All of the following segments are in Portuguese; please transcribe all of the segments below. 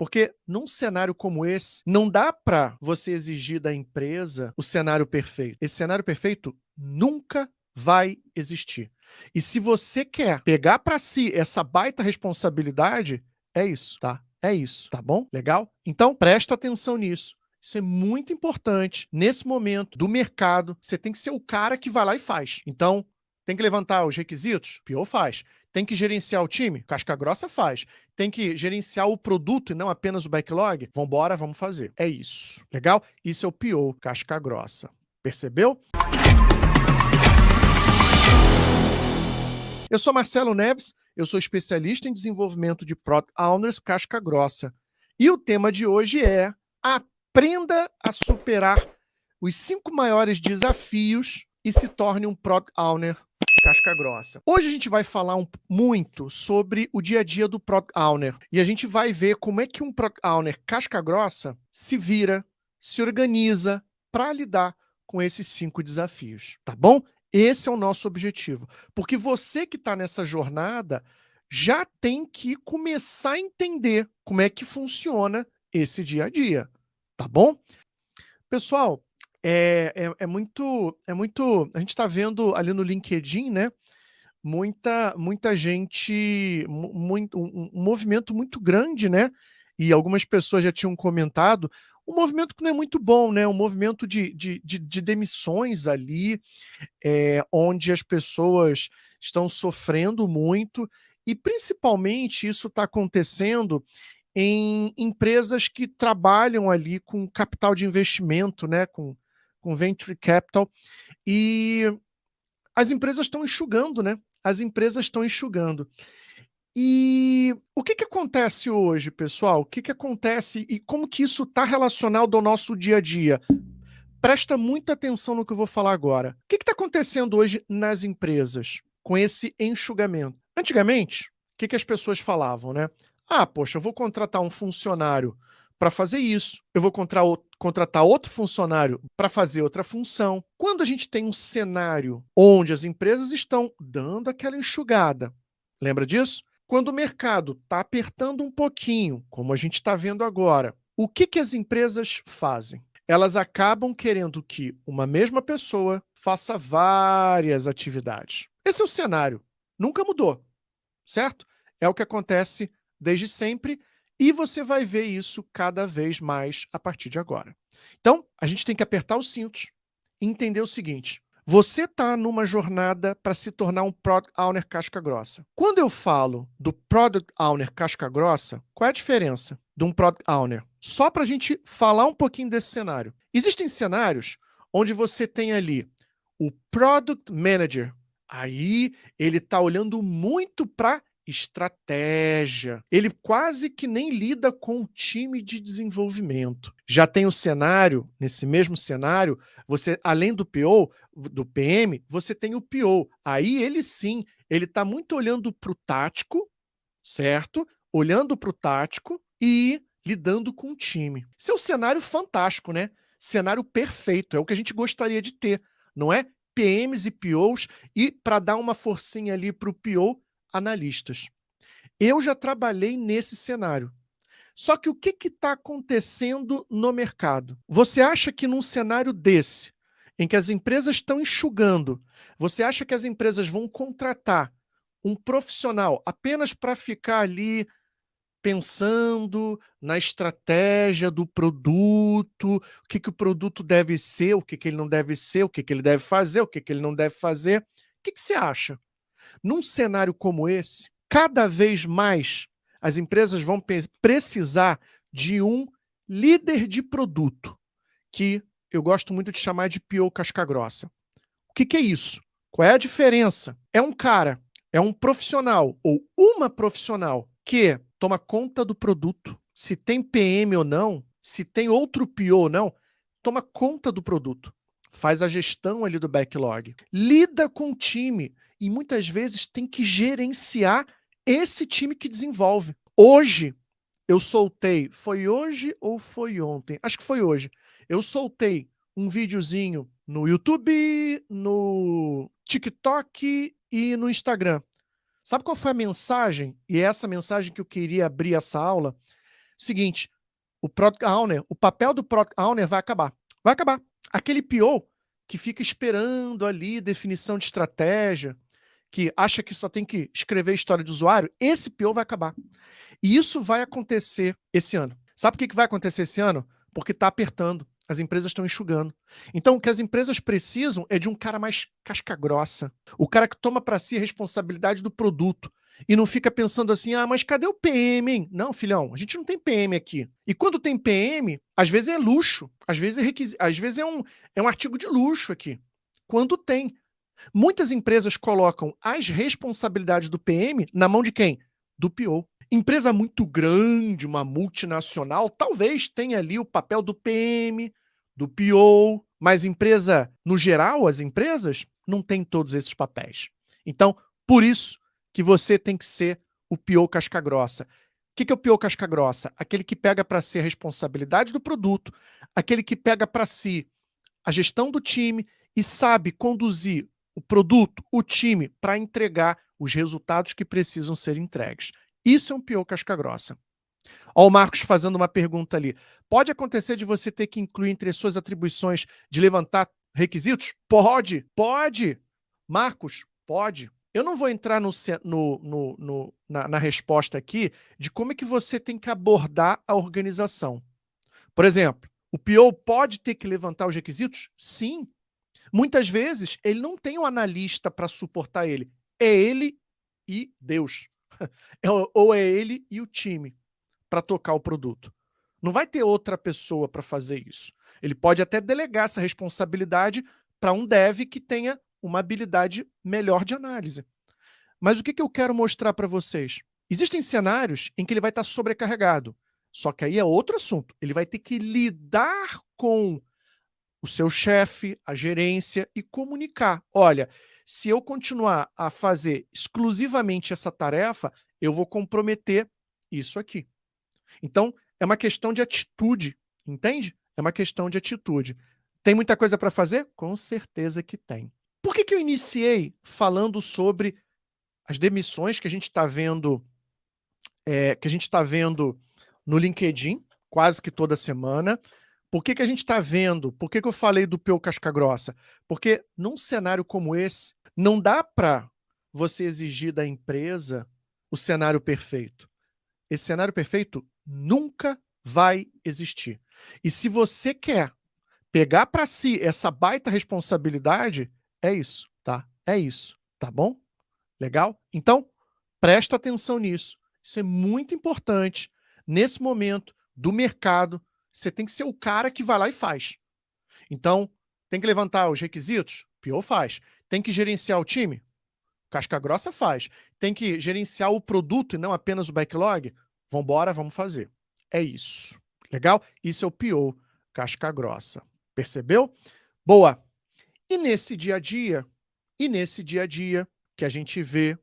Porque num cenário como esse, não dá para você exigir da empresa o cenário perfeito. Esse cenário perfeito nunca vai existir. E se você quer pegar para si essa baita responsabilidade, é isso, tá? É isso, tá bom? Legal? Então, presta atenção nisso. Isso é muito importante. Nesse momento do mercado, você tem que ser o cara que vai lá e faz. Então, tem que levantar os requisitos? PO faz. Tem que gerenciar o time? Casca grossa faz. Tem que gerenciar o produto e não apenas o backlog? Vambora, vamos fazer. É isso. Legal? Isso é o PO, casca grossa. Percebeu? Eu sou Marcelo Neves, eu sou especialista em desenvolvimento de Product Owners casca grossa. E o tema de hoje é: aprenda a superar os 5 maiores desafios e se torne um Product Owner casca grossa. Hoje a gente vai falar muito sobre o dia a dia do Product Owner. E a gente vai ver como é que um Product Owner casca grossa se vira, se organiza para lidar com esses 5 desafios, tá bom? Esse é o nosso objetivo. Porque você que está nessa jornada já tem que começar a entender como é que funciona esse dia a dia, tá bom? Pessoal, é muito. A gente está vendo ali no LinkedIn, né? Muita gente, um movimento muito grande, né? E algumas pessoas já tinham comentado, um movimento que não é muito bom, né? Um movimento de demissões ali, onde as pessoas estão sofrendo muito, e principalmente isso está acontecendo em empresas que trabalham ali com capital de investimento, né? Com venture capital, e as empresas estão enxugando, né? As empresas estão enxugando. E o que acontece hoje, pessoal? O que acontece e como que isso está relacionado ao nosso dia a dia? Presta muita atenção no que eu vou falar agora. O que está acontecendo hoje nas empresas com esse enxugamento? Antigamente, o que as pessoas falavam, né? Ah, poxa, eu vou contratar um funcionário para fazer isso, eu vou contratar outro funcionário para fazer outra função. Quando a gente tem um cenário onde as empresas estão dando aquela enxugada, lembra disso? Quando o mercado está apertando um pouquinho, como a gente está vendo agora, o que as empresas fazem? Elas acabam querendo que uma mesma pessoa faça várias atividades. Esse é o cenário. Nunca mudou, certo? É o que acontece desde sempre e você vai ver isso cada vez mais a partir de agora. Então, a gente tem que apertar os cintos e entender o seguinte: você está numa jornada para se tornar um Product Owner casca grossa. Quando eu falo do Product Owner casca grossa, qual é a diferença de um Product Owner? Só para a gente falar um pouquinho desse cenário. Existem cenários onde você tem ali o Product Manager. Aí ele está olhando muito para estratégia. Ele quase que nem lida com o time de desenvolvimento. Já tem o cenário, nesse mesmo cenário, você, além do PO, do PM, você tem o PO. Aí ele sim, ele está muito olhando para o tático, certo? Olhando para o tático e lidando com o time. Esse é um cenário fantástico, né? Cenário perfeito, é o que a gente gostaria de ter, não é? PMs e POs, e para dar uma forcinha ali para o PO, analistas. Eu já trabalhei nesse cenário. Só que o que está acontecendo no mercado? Você acha que num cenário desse, em que as empresas estão enxugando, você acha que as empresas vão contratar um profissional apenas para ficar ali pensando na estratégia do produto, o que o produto deve ser, o que ele não deve ser, o que ele deve fazer, o que ele não deve fazer? O que você acha? Num cenário como esse, cada vez mais as empresas vão precisar de um líder de produto, que eu gosto muito de chamar de PO casca grossa. O que é isso? Qual é a diferença? É um cara, é um profissional ou uma profissional que toma conta do produto, se tem PM ou não, se tem outro PO ou não, toma conta do produto, faz a gestão ali do backlog, lida com o time e muitas vezes tem que gerenciar esse time que desenvolve. Hoje, eu soltei, foi hoje ou foi ontem? Acho que foi hoje. Eu soltei um videozinho no YouTube, no TikTok e no Instagram. Sabe qual foi a mensagem? E é essa mensagem que eu queria abrir essa aula. Seguinte, o Product Owner, o papel do Product Owner vai acabar. Vai acabar. Aquele PO que fica esperando ali definição de estratégia, que acha que só tem que escrever história de usuário, esse PO vai acabar. E isso vai acontecer esse ano. Sabe por que vai acontecer esse ano? Porque está apertando. As empresas estão enxugando. Então, o que as empresas precisam é de um cara mais casca grossa. O cara que toma para si a responsabilidade do produto. E não fica pensando assim, ah, mas cadê o PM, hein? Não, filhão, a gente não tem PM aqui. E quando tem PM, às vezes é luxo, às vezes é às vezes é um artigo de luxo aqui. Quando tem. Muitas empresas colocam as responsabilidades do PM na mão de quem? Do PO. Empresa muito grande, uma multinacional, talvez tenha ali o papel do PM, do PO, mas empresa, no geral, as empresas não têm todos esses papéis. Então, por isso que você tem que ser o PO casca-grossa. O que é o PO casca-grossa? Aquele que pega para si a responsabilidade do produto, aquele que pega para si a gestão do time e sabe conduzir o produto, o time, para entregar os resultados que precisam ser entregues. Isso é um PO casca-grossa. Ó, o Marcos fazendo uma pergunta ali. Pode acontecer de você ter que incluir entre as suas atribuições de levantar requisitos? Pode, pode. Marcos, pode. Eu não vou entrar na resposta aqui de como é que você tem que abordar a organização. Por exemplo, o PO pode ter que levantar os requisitos? Sim. Muitas vezes, ele não tem um analista para suportar ele. É ele e Deus. Ou é ele e o time para tocar o produto. Não vai ter outra pessoa para fazer isso. Ele pode até delegar essa responsabilidade para um dev que tenha uma habilidade melhor de análise. Mas o que eu quero mostrar para vocês? Existem cenários em que ele vai estar sobrecarregado. Só que aí é outro assunto. Ele vai ter que lidar com o seu chefe, a gerência e comunicar. Olha, se eu continuar a fazer exclusivamente essa tarefa, eu vou comprometer isso aqui. Então, é uma questão de atitude, entende? É uma questão de atitude. Tem muita coisa para fazer? Com certeza que tem. Por que eu iniciei falando sobre as demissões que a gente está vendo, no LinkedIn, quase que toda semana? Por que a gente está vendo? Por que eu falei do PO casca-grossa? Porque num cenário como esse, não dá para você exigir da empresa o cenário perfeito. Esse cenário perfeito nunca vai existir. E se você quer pegar para si essa baita responsabilidade, é isso, tá? É isso, tá bom? Legal? Então, presta atenção nisso. Isso é muito importante. Nesse momento do mercado, você tem que ser o cara que vai lá e faz. Então, tem que levantar os requisitos? PO faz. Tem que gerenciar o time? Casca grossa faz. Tem que gerenciar o produto e não apenas o backlog? Vambora, vamos fazer. É isso. Legal? Isso é o PO casca grossa. Percebeu? Boa. E nesse dia a dia que a gente vê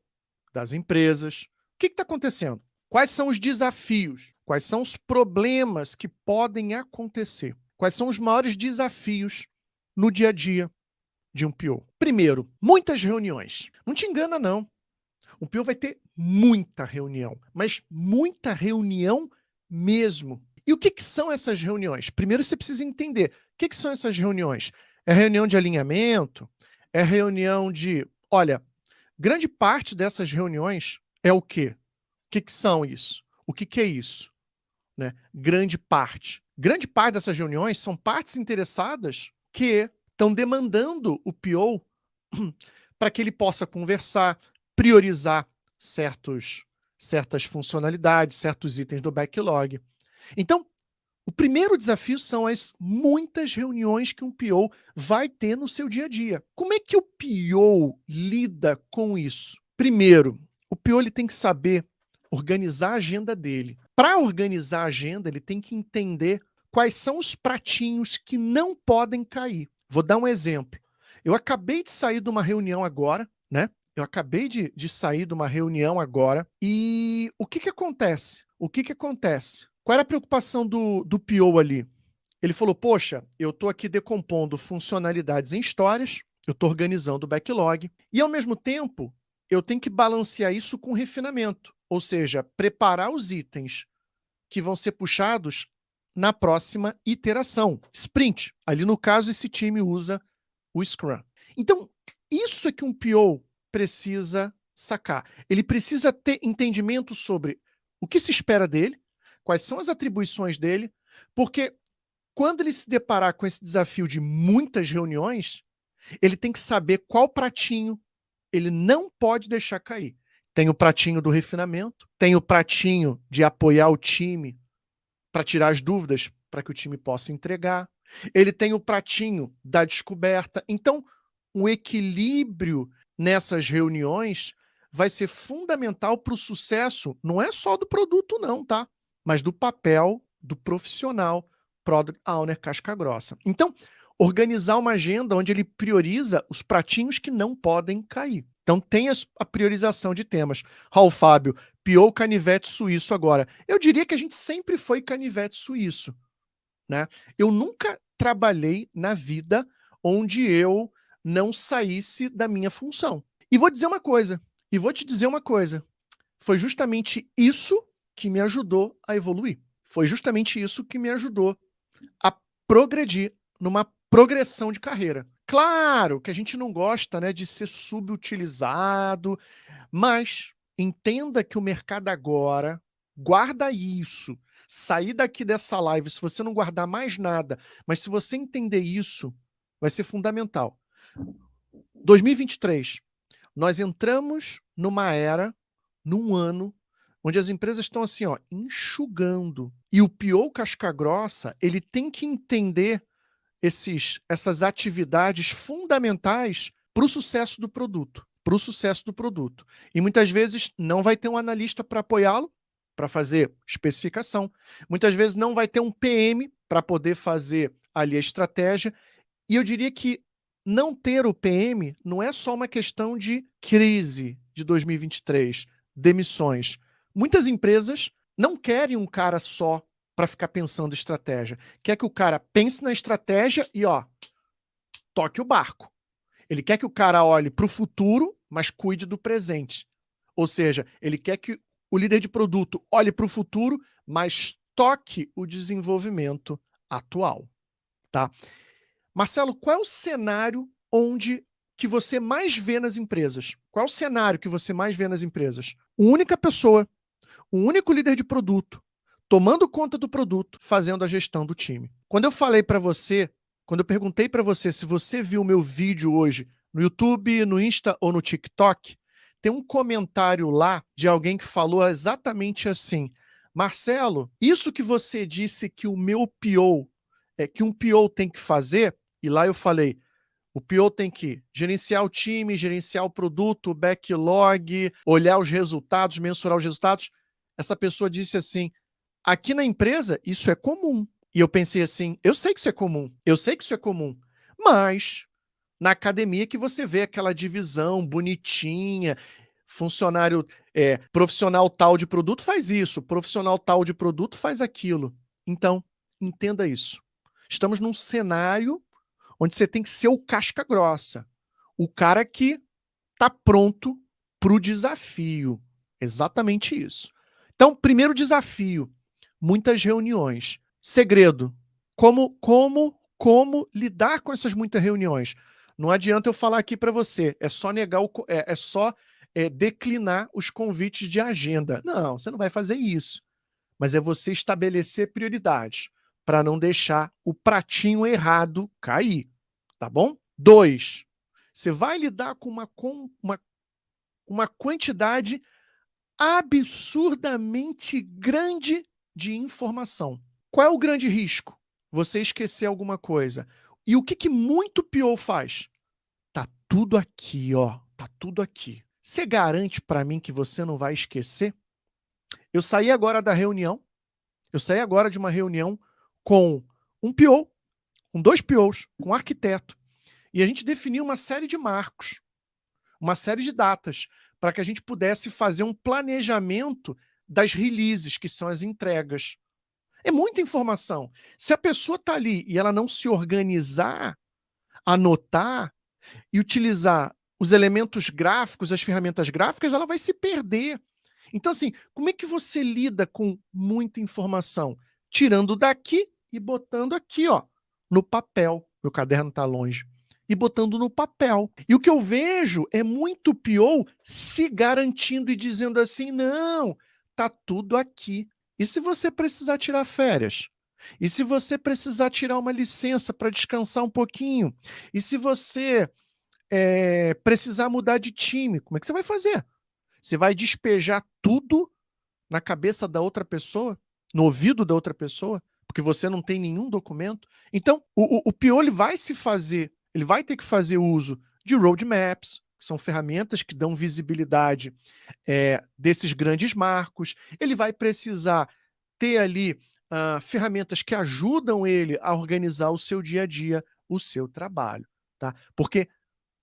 das empresas, o que está acontecendo? Quais são os desafios? Quais são os problemas que podem acontecer? Quais são os maiores desafios no dia a dia de um PO? Primeiro, muitas reuniões. Não te engana, não. Um PO vai ter muita reunião, mas muita reunião mesmo. E o que são essas reuniões? Primeiro você precisa entender o que são essas reuniões. É reunião de alinhamento? É reunião de... Olha, grande parte dessas reuniões é o quê? O que são isso? O que é isso? Né? Grande parte. Grande parte dessas reuniões são partes interessadas que estão demandando o PO para que ele possa conversar, priorizar certas funcionalidades, certos itens do backlog. Então, o primeiro desafio são as muitas reuniões que um PO vai ter no seu dia a dia. Como é que o PO lida com isso? Primeiro, o PO ele tem que saber organizar a agenda dele. Para organizar a agenda, ele tem que entender quais são os pratinhos que não podem cair. Vou dar um exemplo. Eu acabei de sair de uma reunião agora, né? Eu acabei de sair de uma reunião agora e o que acontece? Qual era a preocupação do PO ali? Ele falou, poxa, eu estou aqui decompondo funcionalidades em histórias, eu estou organizando o backlog e, ao mesmo tempo, eu tenho que balancear isso com refinamento, ou seja, preparar os itens que vão ser puxados na próxima iteração, sprint. Ali no caso, esse time usa o Scrum. Então, isso é que um PO precisa sacar. Ele precisa ter entendimento sobre o que se espera dele, quais são as atribuições dele, porque quando ele se deparar com esse desafio de muitas reuniões, ele tem que saber qual pratinho ele não pode deixar cair. Tem o pratinho do refinamento, tem o pratinho de apoiar o time para tirar as dúvidas, para que o time possa entregar. Ele tem o pratinho da descoberta. Então, o equilíbrio nessas reuniões vai ser fundamental para o sucesso, não é só do produto não, tá? Mas do papel do profissional Product Owner casca grossa. Então, organizar uma agenda onde ele prioriza os pratinhos que não podem cair. Então, tem a priorização de temas. Raul Fábio, PO canivete suíço agora. Eu diria que a gente sempre foi canivete suíço, né? Eu nunca trabalhei na vida onde eu não saísse da minha função. E vou dizer uma coisa, foi justamente isso que me ajudou a evoluir. Foi justamente isso que me ajudou a progredir numa progressão de carreira. Claro que a gente não gosta, né, de ser subutilizado, mas entenda que o mercado agora, guarda isso, sair daqui dessa live, se você não guardar mais nada, mas se você entender isso, vai ser fundamental. 2023, nós entramos numa era, num ano, onde as empresas estão assim, ó, enxugando. E o PO casca grossa, ele tem que entender essas atividades fundamentais para o sucesso do produto. E muitas vezes não vai ter um analista para apoiá-lo, para fazer especificação. Muitas vezes não vai ter um PM para poder fazer ali a estratégia. E eu diria que não ter o PM não é só uma questão de crise de 2023, demissões. Muitas empresas não querem um cara só para ficar pensando estratégia. Quer que o cara pense na estratégia e, ó, toque o barco. Ele quer que o cara olhe para o futuro, mas cuide do presente. Ou seja, ele quer que o líder de produto olhe para o futuro, mas toque o desenvolvimento atual. Tá? Marcelo, qual é o cenário que você mais vê nas empresas? Qual é o cenário que você mais vê nas empresas? Uma única pessoa, um único líder de produto, tomando conta do produto, fazendo a gestão do time. Quando eu perguntei para você se você viu o meu vídeo hoje no YouTube, no Insta ou no TikTok, tem um comentário lá de alguém que falou exatamente assim: Marcelo, isso que você disse que o meu PO, que um PO tem que fazer, e lá eu falei, o PO tem que gerenciar o time, gerenciar o produto, o backlog, olhar os resultados, mensurar os resultados. Essa pessoa disse assim: aqui na empresa, isso é comum. E eu pensei assim, eu sei que isso é comum, mas na academia que você vê aquela divisão bonitinha, funcionário, profissional tal de produto faz isso, profissional tal de produto faz aquilo. Então, entenda isso. Estamos num cenário onde você tem que ser o casca grossa, o cara que está pronto para o desafio. Exatamente isso. Então, primeiro desafio, muitas reuniões. Segredo, como lidar com essas muitas reuniões? Não adianta eu falar aqui para você, é só declinar os convites de agenda. Não, você não vai fazer isso. Mas é você estabelecer prioridades para não deixar o pratinho errado cair, tá bom? 2, você vai lidar com uma quantidade absurdamente grande de informação. Qual é o grande risco? Você esquecer alguma coisa. E o que muito PO faz? Tá tudo aqui, ó. Tá tudo aqui. Você garante para mim que você não vai esquecer? Eu saí agora de uma reunião com um PO, com 2 POs, com um arquiteto. E a gente definiu uma série de marcos, uma série de datas, para que a gente pudesse fazer um planejamento das releases, que são as entregas. É muita informação. Se a pessoa está ali e ela não se organizar, anotar e utilizar os elementos gráficos, as ferramentas gráficas, ela vai se perder. Então, assim, como é que você lida com muita informação? Tirando daqui e botando aqui, ó, no papel. Meu caderno está longe. E botando no papel. E o que eu vejo é muito pior se garantindo e dizendo assim: não, tá tudo aqui. E se você precisar tirar férias? E se você precisar tirar uma licença para descansar um pouquinho? E se você precisar mudar de time, como é que você vai fazer? Você vai despejar tudo na cabeça da outra pessoa, no ouvido da outra pessoa, porque você não tem nenhum documento? Então, o PO ele vai ter que fazer uso de roadmaps, que são ferramentas que dão visibilidade desses grandes marcos. Ele vai precisar ter ali ferramentas que ajudam ele a organizar o seu dia a dia, o seu trabalho, tá? Porque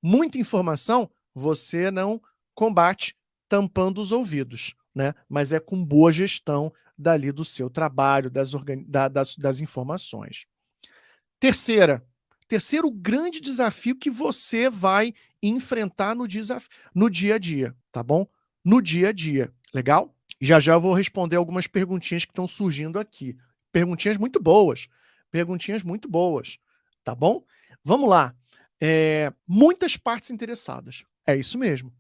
muita informação você não combate tampando os ouvidos, né? Mas é com boa gestão dali do seu trabalho, das informações. Terceiro grande desafio que você vai enfrentar no dia a dia, tá bom? No dia a dia, legal? Já já eu vou responder algumas perguntinhas que estão surgindo aqui. Perguntinhas muito boas, tá bom? Vamos lá. Muitas partes interessadas. É isso mesmo.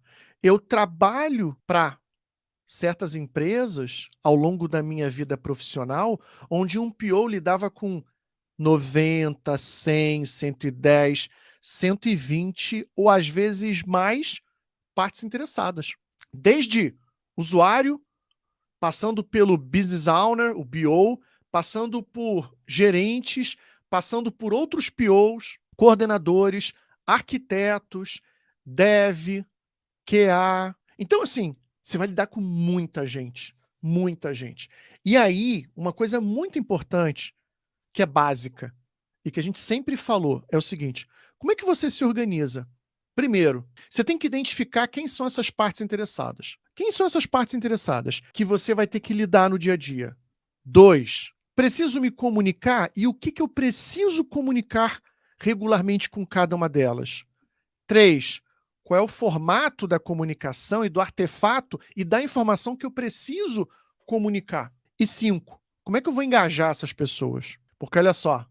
Eu trabalho para certas empresas ao longo da minha vida profissional, onde um PO lidava com 90, 100, 110, 120 ou às vezes mais partes interessadas. Desde usuário, passando pelo business owner, o BO, passando por gerentes, passando por outros POs, coordenadores, arquitetos, dev, QA. Então, assim, você vai lidar com muita gente, muita gente. E aí, uma coisa muito importante, que é básica, e que a gente sempre falou, é o seguinte: como é que você se organiza? Primeiro, você tem que identificar quem são essas partes interessadas. Quem são essas partes interessadas que você vai ter que lidar no dia a dia? 2, preciso me comunicar e o que eu preciso comunicar regularmente com cada uma delas? 3, qual é o formato da comunicação e do artefato e da informação que eu preciso comunicar? E 5, como é que eu vou engajar essas pessoas? Porque olha só,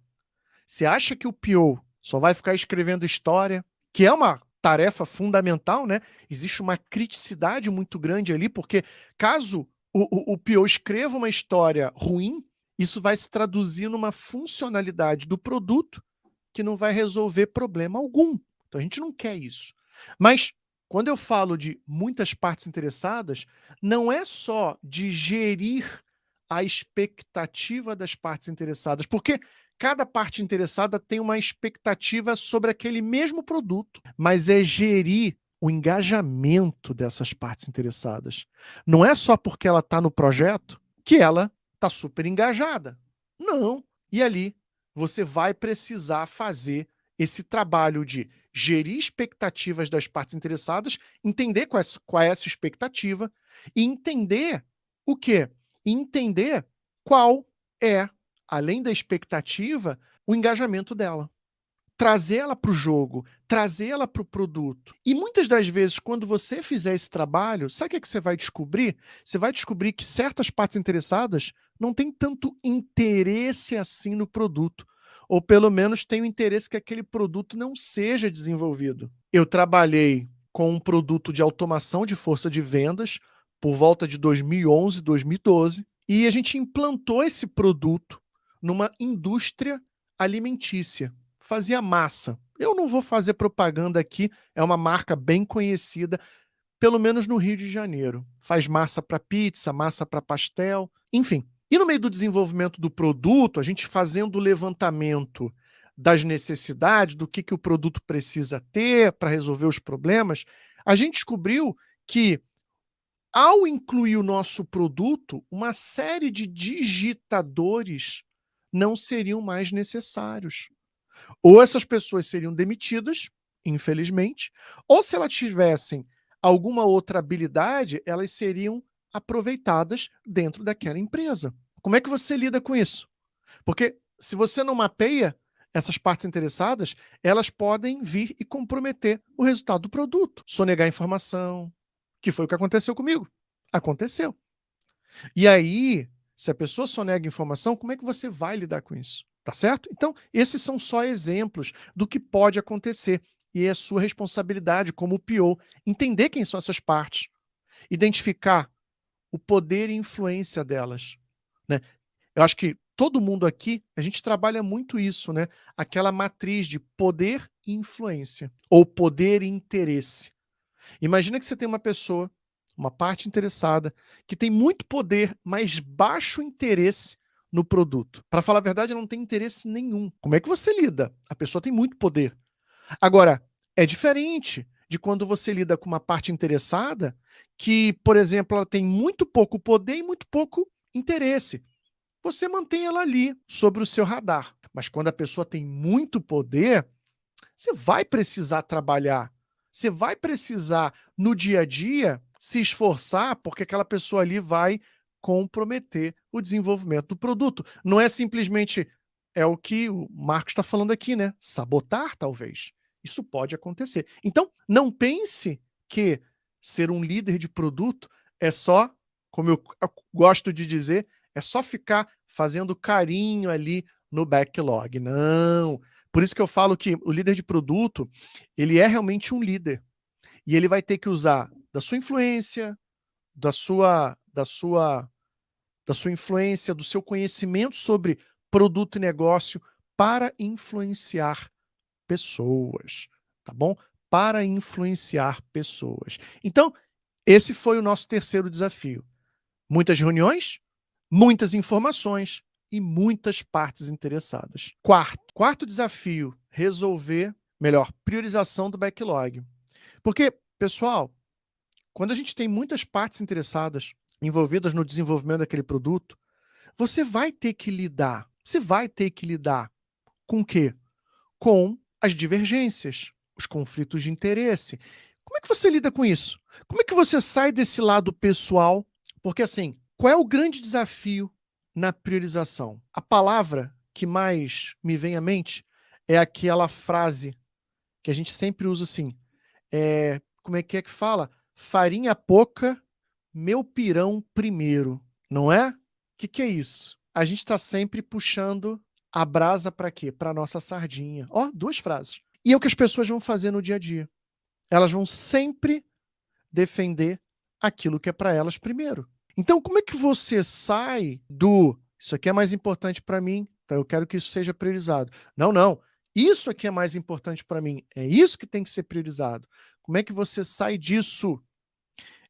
você acha que o PO só vai ficar escrevendo história, que é uma tarefa fundamental, né? Existe uma criticidade muito grande ali, porque caso o PO escreva uma história ruim, isso vai se traduzir numa funcionalidade do produto que não vai resolver problema algum. Então a gente não quer isso. Mas quando eu falo de muitas partes interessadas, não é só de gerir a expectativa das partes interessadas, porque cada parte interessada tem uma expectativa sobre aquele mesmo produto, mas é gerir o engajamento dessas partes interessadas. Não é só porque ela está no projeto que ela está super engajada. Não. E ali você vai precisar fazer esse trabalho de gerir expectativas das partes interessadas, entender qual é essa expectativa e entender o quê? Entender qual é, além da expectativa, o engajamento dela. Trazer ela para o jogo, trazer ela para o produto. E muitas das vezes, quando você fizer esse trabalho, sabe o que você vai descobrir? Você vai descobrir que certas partes interessadas não têm tanto interesse assim no produto. Ou pelo menos têm o interesse que aquele produto não seja desenvolvido. Eu trabalhei com um produto de automação de força de vendas por volta de 2011, 2012, e a gente implantou esse produto numa indústria alimentícia. Fazia massa. Eu não vou fazer propaganda aqui, é uma marca bem conhecida, pelo menos no Rio de Janeiro. Faz massa para pizza, massa para pastel, enfim. E no meio do desenvolvimento do produto, a gente fazendo o levantamento das necessidades, do que o produto precisa ter para resolver os problemas, a gente descobriu que, ao incluir o nosso produto, uma série de digitadores não seriam mais necessários. Ou essas pessoas seriam demitidas, infelizmente, ou se elas tivessem alguma outra habilidade, elas seriam aproveitadas dentro daquela empresa. Como é que você lida com isso? Porque se você não mapeia essas partes interessadas, elas podem vir e comprometer o resultado do produto, sonegar informação, que foi o que aconteceu comigo. Aconteceu. E aí, se a pessoa só nega informação, como é que você vai lidar com isso? Tá certo? Então, esses são só exemplos do que pode acontecer. E é sua responsabilidade como PO entender quem são essas partes, identificar o poder e influência delas, né? Eu acho que todo mundo aqui, a gente trabalha muito isso, né? Aquela matriz de poder e influência, ou poder e interesse. Imagina que você tem uma pessoa, uma parte interessada, que tem muito poder, mas baixo interesse no produto. Para falar a verdade, ela não tem interesse nenhum. Como é que você lida? A pessoa tem muito poder. Agora, é diferente de quando você lida com uma parte interessada que, por exemplo, ela tem muito pouco poder e muito pouco interesse. Você mantém ela ali, sobre o seu radar. Mas quando a pessoa tem muito poder, você vai precisar trabalhar, você vai precisar, no dia a dia, se esforçar, porque aquela pessoa ali vai comprometer o desenvolvimento do produto. Não é simplesmente, é o que o Marcos está falando aqui, né? Sabotar, talvez. Isso pode acontecer. Então, não pense que ser um líder de produto é só, como eu gosto de dizer, é só ficar fazendo carinho ali no backlog. Não. Por isso que eu falo que o líder de produto, ele é realmente um líder. E ele vai ter que usar da sua influência, da sua influência, do seu conhecimento sobre produto e negócio para influenciar pessoas, tá bom? Para influenciar pessoas. Então, esse foi o nosso terceiro desafio. Muitas reuniões, muitas informações e muitas partes interessadas. Quarto desafio, priorização do backlog. Porque, pessoal, quando a gente tem muitas partes interessadas envolvidas no desenvolvimento daquele produto, você vai ter que lidar com o quê? Com as divergências, os conflitos de interesse. Como é que você lida com isso? Como é que você sai desse lado pessoal? Porque, assim, qual é o grande desafio na priorização? A palavra que mais me vem à mente é aquela frase que a gente sempre usa assim, como é que fala? Farinha pouca, meu pirão primeiro, não é? O que é isso? A gente está sempre puxando a brasa para quê? Para nossa sardinha. Ó, duas frases. E é o que as pessoas vão fazer no dia a dia. Elas vão sempre defender aquilo que é para elas primeiro. Então, como é que você sai do isso aqui é mais importante para mim, então eu quero que isso seja priorizado. Não, não. Isso aqui é mais importante para mim. É isso que tem que ser priorizado. Como é que você sai disso?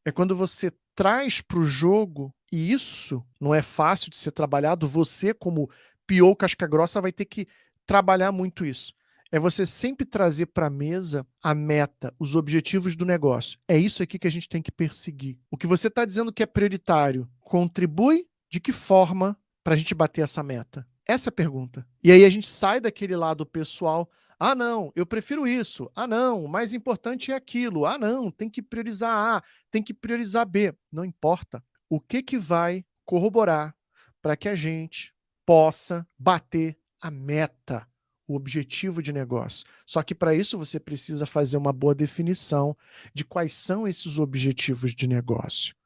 É quando você traz para o jogo, e isso não é fácil de ser trabalhado, você, como PO casca-grossa, vai ter que trabalhar muito isso. É você sempre trazer para a mesa a meta, os objetivos do negócio. É isso aqui que a gente tem que perseguir. O que você está dizendo que é prioritário contribui de que forma para a gente bater essa meta? Essa é a pergunta. E aí a gente sai daquele lado pessoal. Ah, não, eu prefiro isso. Ah, não, o mais importante é aquilo. Ah, não, tem que priorizar A, tem que priorizar B. Não importa. O que vai corroborar para que a gente possa bater a meta, o objetivo de negócio. Só que para isso você precisa fazer uma boa definição de quais são esses objetivos de negócio.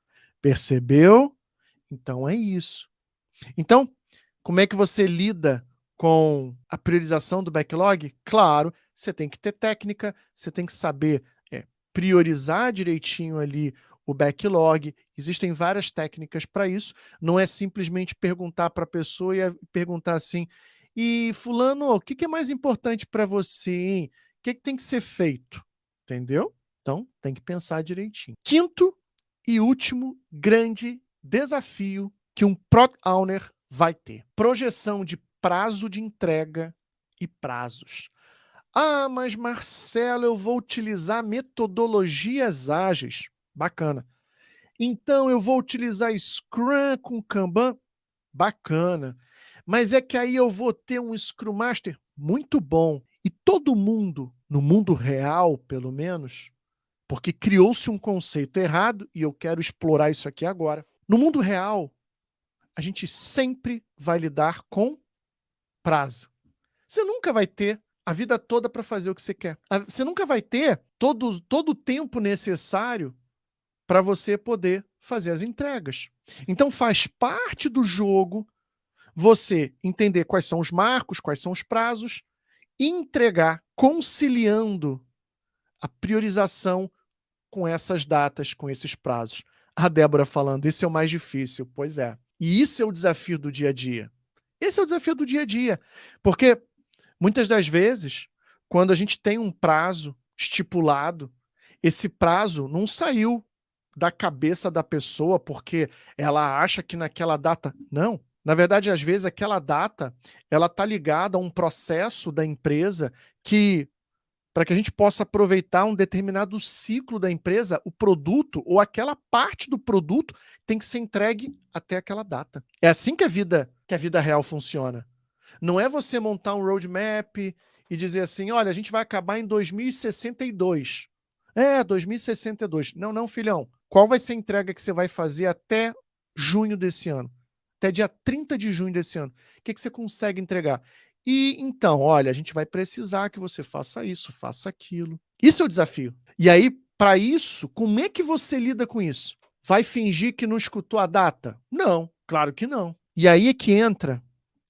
Percebeu? Então é isso. Então, como é que você lida com a priorização do backlog? Claro, você tem que ter técnica, você tem que saber priorizar direitinho ali o backlog. Existem várias técnicas para isso. Não é simplesmente perguntar para a pessoa e perguntar assim: e fulano, o que é mais importante para você, hein? O que tem que ser feito? Entendeu? Então, tem que pensar direitinho. Quinto e último grande desafio que um Product Owner vai ter: projeção de prazo de entrega e prazos. Ah, mas Marcelo, eu vou utilizar metodologias ágeis. Bacana. Então eu vou utilizar Scrum com Kanban? Bacana. Mas é que aí eu vou ter um Scrum Master? Muito bom. E todo mundo, no mundo real, pelo menos, porque criou-se um conceito errado, e eu quero explorar isso aqui agora. No mundo real, a gente sempre vai lidar com prazo. Você nunca vai ter a vida toda para fazer o que você quer. Você nunca vai ter todo o tempo necessário para você poder fazer as entregas. Então faz parte do jogo você entender quais são os marcos, quais são os prazos, e entregar conciliando a priorização com essas datas, com esses prazos. A Débora falando, esse é o mais difícil. Pois é. E isso é o desafio do dia a dia. Esse é o desafio do dia a dia. Porque muitas das vezes, quando a gente tem um prazo estipulado, esse prazo não saiu da cabeça da pessoa porque ela acha que naquela data. Não. Na verdade, às vezes, aquela data ela está ligada a um processo da empresa que, para que a gente possa aproveitar um determinado ciclo da empresa, o produto ou aquela parte do produto tem que ser entregue até aquela data. É assim que a vida real funciona. Não é você montar um roadmap e dizer assim, olha, a gente vai acabar em 2062. 2062. Não, não, filhão. Qual vai ser a entrega que você vai fazer até junho desse ano? Até dia 30 de junho desse ano. O que você consegue entregar? E então, olha, a gente vai precisar que você faça isso, faça aquilo. Isso é o desafio. E aí, para isso, como é que você lida com isso? Vai fingir que não escutou a data? Não, claro que não. E aí é que entra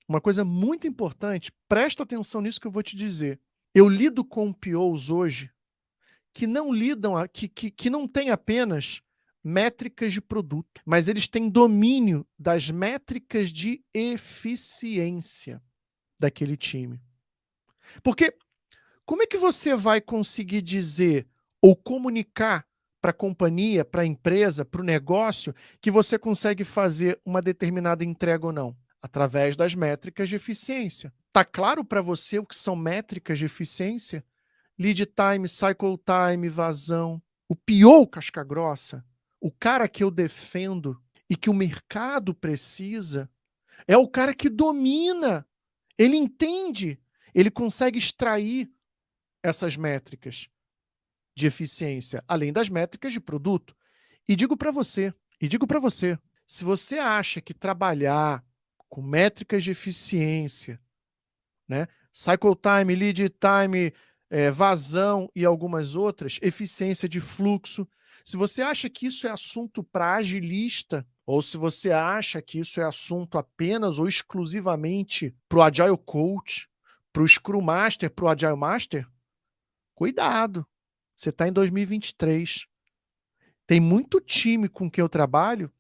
uma coisa muito importante, presta atenção nisso que eu vou te dizer. Eu lido com POs hoje que não lidam, que não têm apenas métricas de produto, mas eles têm domínio das métricas de eficiência daquele time. Porque como é que você vai conseguir dizer ou comunicar para a companhia, para a empresa, para o negócio, que você consegue fazer uma determinada entrega ou não? Através das métricas de eficiência. Está claro para você o que são métricas de eficiência? Lead time, cycle time, vazão. O pior casca grossa, o cara que eu defendo e que o mercado precisa, é o cara que domina. Ele entende, ele consegue extrair essas métricas de eficiência, além das métricas de produto. E digo para você, se você acha que trabalhar com métricas de eficiência, né, cycle time, lead time, vazão e algumas outras, eficiência de fluxo, se você acha que isso é assunto para agilista, ou se você acha que isso é assunto apenas ou exclusivamente para o Agile Coach, para o Scrum Master, para o Agile Master, cuidado, você está em 2023. Tem muito time com quem eu trabalho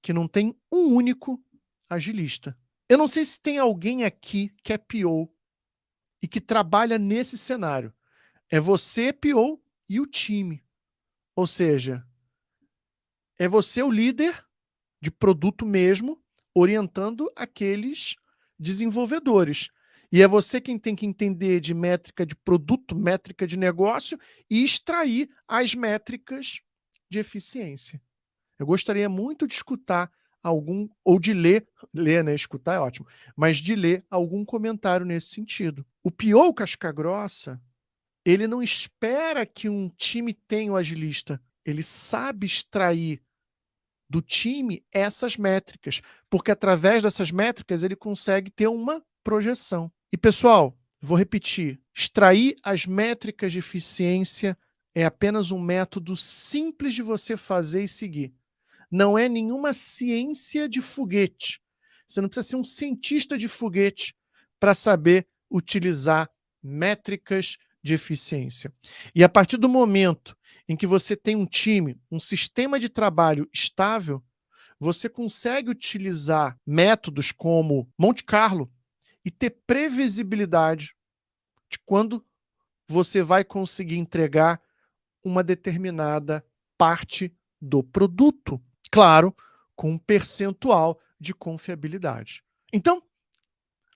que não tem um único agilista. Eu não sei se tem alguém aqui que é PO e que trabalha nesse cenário. É você, PO, e o time. Ou seja, é você o líder de produto mesmo, orientando aqueles desenvolvedores. E é você quem tem que entender de métrica de produto, métrica de negócio e extrair as métricas de eficiência. Eu gostaria muito de escutar algum, ou de ler, né? Escutar é ótimo, mas de ler algum comentário nesse sentido. O pior casca grossa, ele não espera que um time tenha o agilista, ele sabe extrair do time essas métricas, porque através dessas métricas ele consegue ter uma projeção. E pessoal, vou repetir, extrair as métricas de eficiência é apenas um método simples de você fazer e seguir. Não é nenhuma ciência de foguete. Você não precisa ser um cientista de foguete para saber utilizar métricas de eficiência. E a partir do momento em que você tem um time, um sistema de trabalho estável, você consegue utilizar métodos como Monte Carlo e ter previsibilidade de quando você vai conseguir entregar uma determinada parte do produto. Claro, com um percentual de confiabilidade. Então,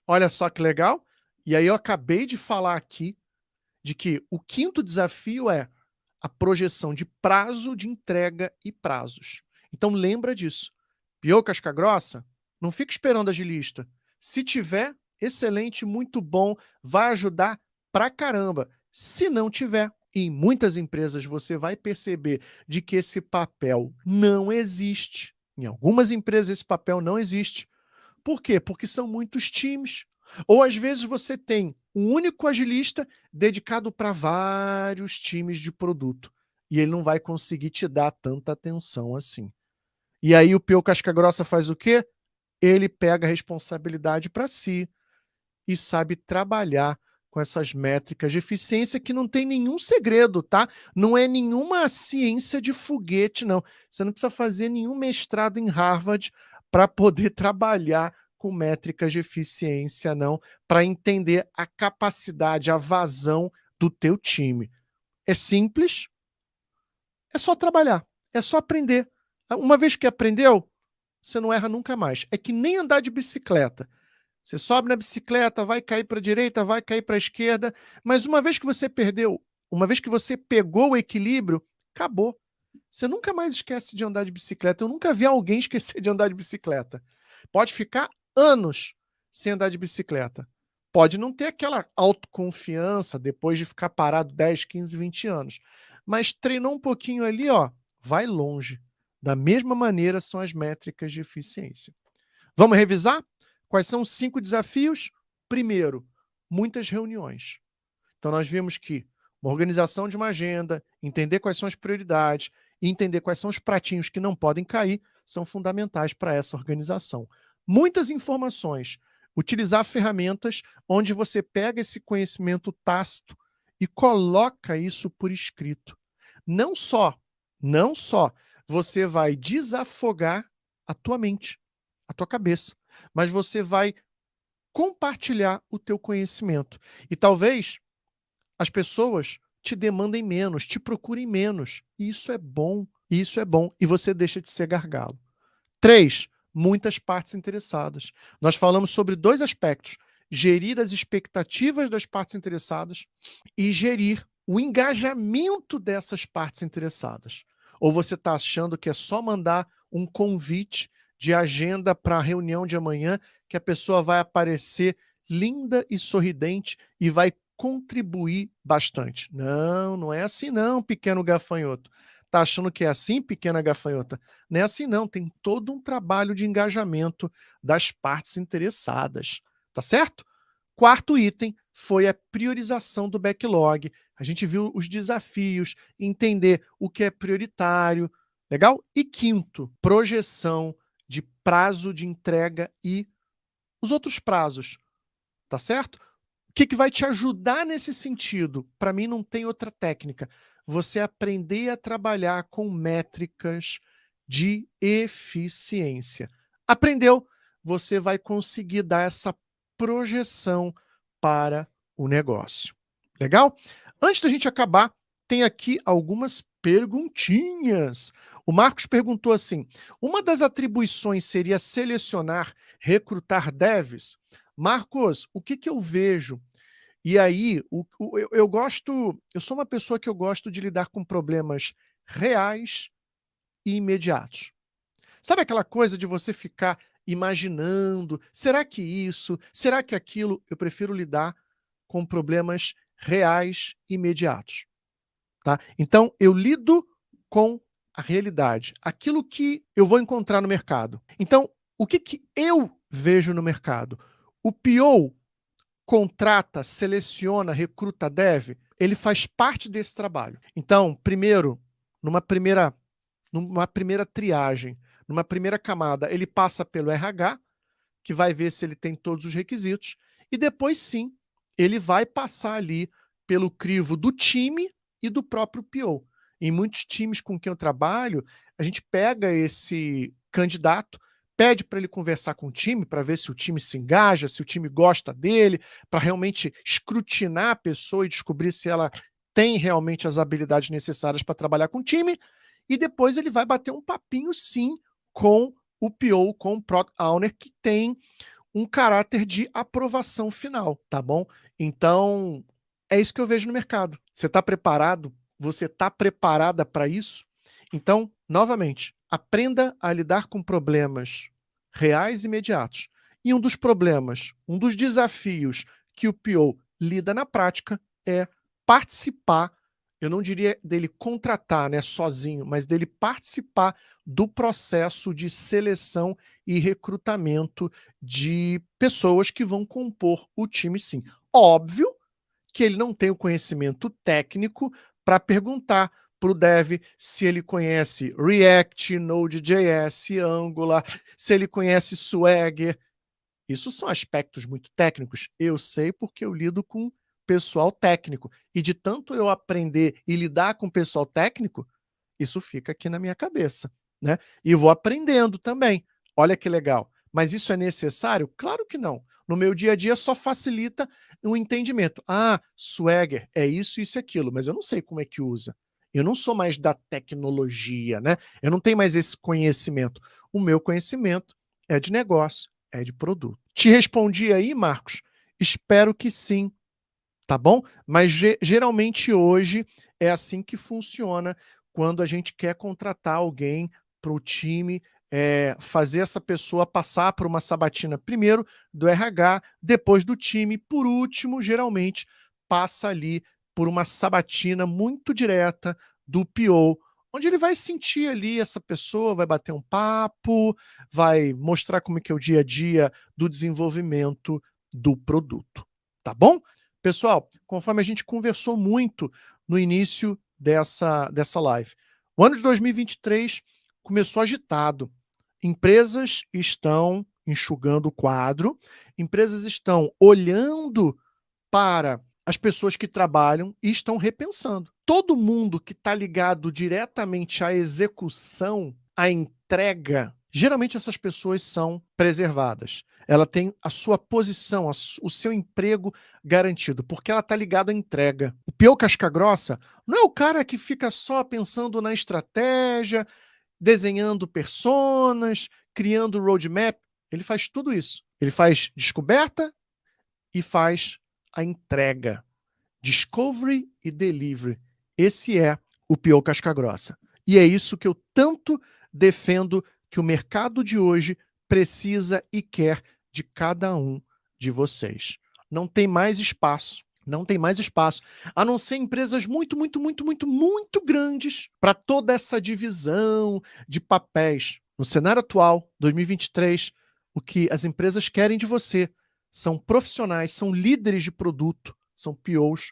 olha só que legal. E aí eu acabei de falar aqui de que o quinto desafio é a projeção de prazo de entrega e prazos. Então lembra disso. Pior casca grossa, não fica esperando a agilista. Se tiver, excelente, muito bom, vai ajudar pra caramba. Se não tiver, em muitas empresas você vai perceber de que esse papel não existe. Em algumas empresas esse papel não existe. Por quê? Porque são muitos times. Ou às vezes você tem um único agilista dedicado para vários times de produto. E ele não vai conseguir te dar tanta atenção assim. E aí o PO casca grossa faz o quê? Ele pega a responsabilidade para si e sabe trabalhar com essas métricas de eficiência que não tem nenhum segredo, tá? Não é nenhuma ciência de foguete, não. Você não precisa fazer nenhum mestrado em Harvard para poder trabalhar com métricas de eficiência, não, para entender a capacidade, a vazão do teu time. É simples, é só trabalhar, é só aprender. Uma vez que aprendeu, você não erra nunca mais. É que nem andar de bicicleta. Você sobe na bicicleta, vai cair para a direita, vai cair para a esquerda, mas uma vez que você perdeu, uma vez que você pegou o equilíbrio, acabou. Você nunca mais esquece de andar de bicicleta. Eu nunca vi alguém esquecer de andar de bicicleta. Pode ficar anos sem andar de bicicleta. Pode não ter aquela autoconfiança depois de ficar parado 10, 15, 20 anos. Mas treinou um pouquinho ali, ó, vai longe. Da mesma maneira são as métricas de eficiência. Vamos revisar? Quais são os 5 desafios? Primeiro, muitas reuniões. Então, nós vimos que uma organização de uma agenda, entender quais são as prioridades e entender quais são os pratinhos que não podem cair são fundamentais para essa organização. Muitas informações. Utilizar ferramentas onde você pega esse conhecimento tácito e coloca isso por escrito. Não só você vai desafogar a tua mente, a tua cabeça, mas você vai compartilhar o teu conhecimento. E talvez as pessoas te demandem menos, te procurem menos. E isso é bom, isso é bom. E você deixa de ser gargalo. 3, muitas partes interessadas. Nós falamos sobre 2 aspectos: gerir as expectativas das partes interessadas e gerir o engajamento dessas partes interessadas. Ou você está achando que é só mandar um convite de agenda para a reunião de amanhã que a pessoa vai aparecer linda e sorridente e vai contribuir bastante? Não, não é assim não, pequeno gafanhoto. Tá achando que é assim, pequena gafanhota? Não é assim não, tem todo um trabalho de engajamento das partes interessadas, tá certo? 4º item foi a priorização do backlog. A gente viu os desafios, entender o que é prioritário, legal? E 5º, projeção de prazo de entrega e os outros prazos, tá certo? O que vai te ajudar nesse sentido? Para mim não tem outra técnica. Você aprender a trabalhar com métricas de eficiência. Aprendeu? Você vai conseguir dar essa projeção para o negócio. Legal? Antes da gente acabar, tem aqui algumas perguntinhas. O Marcos perguntou assim: uma das atribuições seria selecionar, recrutar devs? Marcos, o que eu vejo? E aí, eu sou uma pessoa que eu gosto de lidar com problemas reais e imediatos. Sabe aquela coisa de você ficar imaginando, será que isso, será que aquilo? Eu prefiro lidar com problemas reais e imediatos, tá? Então, eu lido com a realidade, aquilo que eu vou encontrar no mercado. Então, o que eu vejo no mercado? O PO contrata, seleciona, recruta dev, ele faz parte desse trabalho. Então, primeiro, numa primeira triagem, numa primeira camada, ele passa pelo RH, que vai ver se ele tem todos os requisitos, e depois sim, ele vai passar ali pelo crivo do time e do próprio PO. Em muitos times com quem eu trabalho, a gente pega esse candidato, pede para ele conversar com o time, para ver se o time se engaja, se o time gosta dele, para realmente escrutinar a pessoa e descobrir se ela tem realmente as habilidades necessárias para trabalhar com o time, e depois ele vai bater um papinho sim com o PO, com o Product Owner, que tem um caráter de aprovação final, tá bom? Então, é isso que eu vejo no mercado. Você está preparado? Você está preparada para isso? Então, novamente, aprenda a lidar com problemas reais e imediatos. E um dos problemas, um dos desafios que o PO lida na prática é participar, eu não diria dele contratar, né, sozinho, mas dele participar do processo de seleção e recrutamento de pessoas que vão compor o time, sim. Óbvio que ele não tem o conhecimento técnico para perguntar para o dev se ele conhece React, Node.js, Angular, se ele conhece Swagger. Isso são aspectos muito técnicos. Eu sei porque eu lido com pessoal técnico. E de tanto eu aprender e lidar com pessoal técnico, isso fica aqui na minha cabeça, né? E vou aprendendo também. Olha que legal. Mas isso é necessário? Claro que não. No meu dia a dia só facilita o entendimento. Ah, Swagger é isso, isso e aquilo, mas eu não sei como é que usa. Eu não sou mais da tecnologia, né? Eu não tenho mais esse conhecimento. O meu conhecimento é de negócio, é de produto. Te respondi aí, Marcos? Espero que sim, tá bom? Mas geralmente hoje é assim que funciona quando a gente quer contratar alguém para o time, fazer essa pessoa passar por uma sabatina primeiro do RH, depois do time, por último, geralmente passa ali por uma sabatina muito direta do PO, onde ele vai sentir ali essa pessoa, vai bater um papo, vai mostrar como é que é o dia a dia do desenvolvimento do produto, tá bom? Pessoal, conforme a gente conversou muito no início dessa live, o ano de 2023 começou agitado. Empresas estão enxugando o quadro, empresas estão olhando para as pessoas que trabalham e estão repensando. Todo mundo que está ligado diretamente à execução, à entrega, geralmente essas pessoas são preservadas. Ela tem a sua posição, o seu emprego garantido, porque ela está ligada à entrega. O peão casca-grossa não é o cara que fica só pensando na estratégia, desenhando personas, criando roadmap. Ele faz tudo isso. Ele faz descoberta e faz a entrega. Discovery e delivery. Esse é o peão casca-grossa. E é isso que eu tanto defendo que o mercado de hoje precisa e quer de cada um de vocês. Não tem mais espaço. Não tem mais espaço, a não ser empresas muito, muito, muito, muito, muito grandes para toda essa divisão de papéis. No cenário atual, 2023, o que as empresas querem de você são profissionais, são líderes de produto, são POs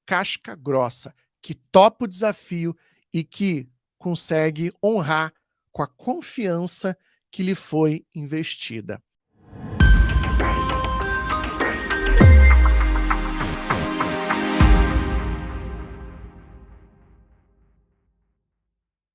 casca grossa, que topa o desafio e que consegue honrar com a confiança que lhe foi investida.